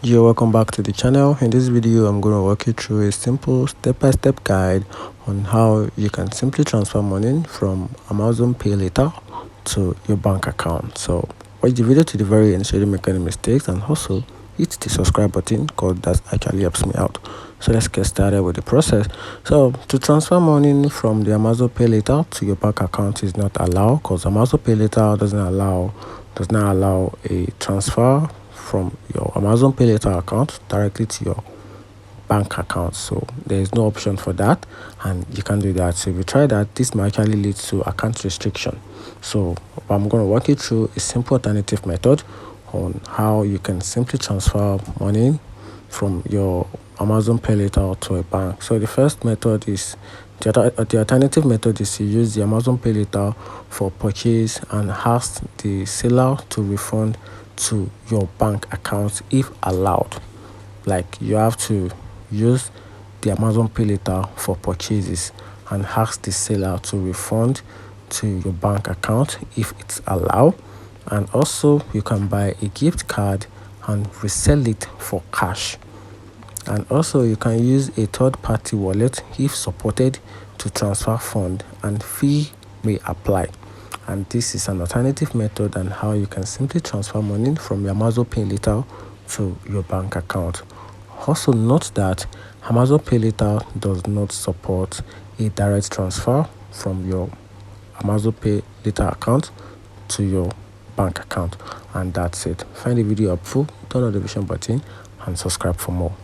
Yo, welcome back to the channel. In this video I'm going to walk you through a simple step-by-step guide on how you can simply transfer money from Amazon Pay later to your bank account. So watch the video to the very end so you don't make any mistakes, and also hit the subscribe button because that actually helps me out. So let's get started with the process. So to transfer money from the Amazon Pay later to your bank account is not allowed, because Amazon Pay later does not allow a transfer from your Amazon Pay later account directly to your bank account. So there is no option for that, and you can do that. So if you try that, this might actually lead to account restriction. So I'm going to walk you through a simple alternative method on how you can simply transfer money from your Amazon Pay later to a bank. So the first method is the alternative method is to use the Amazon Pay later for purchase and ask the seller to refund to your bank account if allowed. Like, you have to use the Amazon Pay later for purchases and ask the seller to refund to your bank account if it's allowed. And also you can buy a gift card and resell it for cash. And also you can use a third-party wallet if supported to transfer fund, and fee may apply. And this is an alternative method on how you can simply transfer money from your Amazon Pay later to your bank account. Also note that Amazon Pay later does not support a direct transfer from your Amazon Pay later account to your bank account. And that's it. Find the video helpful, turn on the notification button and subscribe for more.